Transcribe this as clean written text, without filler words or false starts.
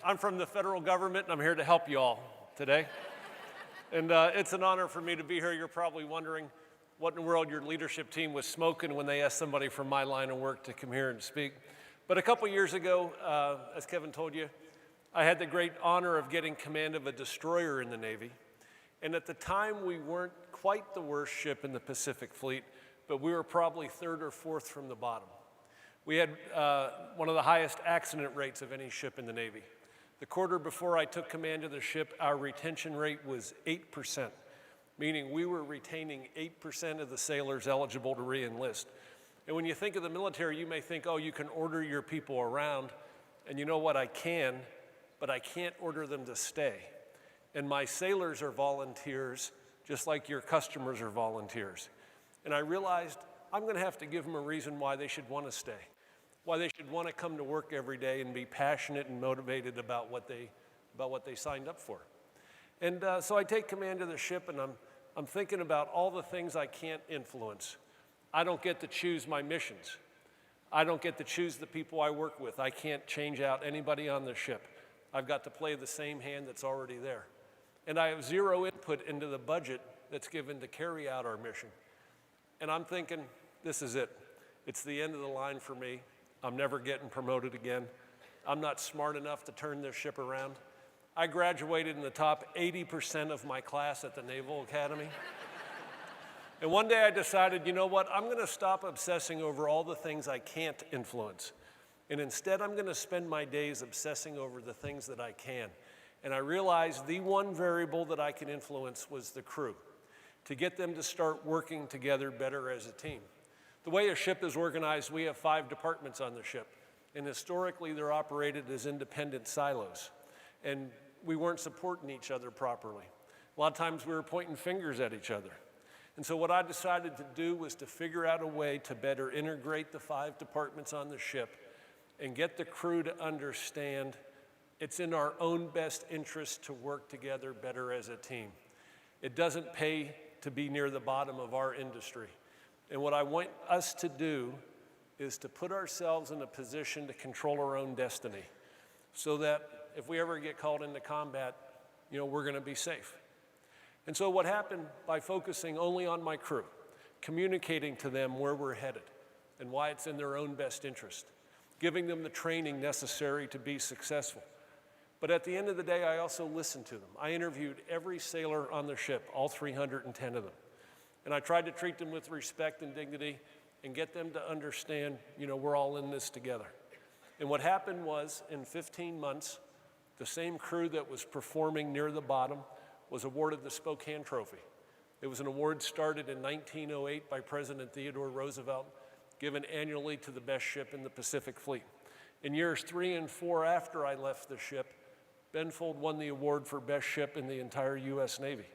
I'm from the federal government, and I'm here to help you all today. And it's an honor for me to be here. You're probably wondering what in the world your leadership team was smoking when they asked somebody from my line of work to come here and speak. But a couple years ago, as Kevin told you, I had the great honor of getting command of a destroyer in the Navy. And at the time, we weren't quite the worst ship in the Pacific Fleet, but we were probably third or fourth from the bottom. We had one of the highest accident rates of any ship in the Navy. The quarter before I took command of the ship, our retention rate was 8%, meaning we were retaining 8% of the sailors eligible to re-enlist. And when you think of the military, you may think, oh, you can order your people around, and you know what, I can, but I can't order them to stay. And my sailors are volunteers, just like your customers are volunteers. And I realized I'm gonna have to give them a reason why they should wanna stay, why they should want to come to work every day and be passionate and motivated about what they signed up for. And so I take command of the ship, and I'm thinking about all the things I can't influence. I don't get to choose my missions. I don't get to choose the people I work with. I can't change out anybody on the ship. I've got to play the same hand that's already there. And I have zero input into the budget that's given to carry out our mission. And I'm thinking, this is it. It's the end of the line for me. I'm never getting promoted again. I'm not smart enough to turn this ship around. I graduated in the top 80% of my class at the Naval Academy. And one day I decided, you know what, I'm gonna stop obsessing over all the things I can't influence. And instead I'm gonna spend my days obsessing over the things that I can. And I realized the one variable that I could influence was the crew, to get them to start working together better as a team. The way a ship is organized, we have 5 departments on the ship, and historically they're operated as independent silos, and we weren't supporting each other properly. A lot of times we were pointing fingers at each other. And so what I decided to do was to figure out a way to better integrate the 5 departments on the ship and get the crew to understand it's in our own best interest to work together better as a team. It doesn't pay to be near the bottom of our industry. And what I want us to do is to put ourselves in a position to control our own destiny so that if we ever get called into combat, you know, we're gonna be safe. And so what happened by focusing only on my crew, communicating to them where we're headed and why it's in their own best interest, giving them the training necessary to be successful. But at the end of the day, I also listened to them. I interviewed every sailor on the ship, all 310 of them. And I tried to treat them with respect and dignity and get them to understand, you know, we're all in this together. And what happened was, in 15 months, the same crew that was performing near the bottom was awarded the Spokane Trophy. It was an award started in 1908 by President Theodore Roosevelt, given annually to the best ship in the Pacific Fleet. In years 3 and 4 after I left the ship, Benfold won the award for best ship in the entire US Navy.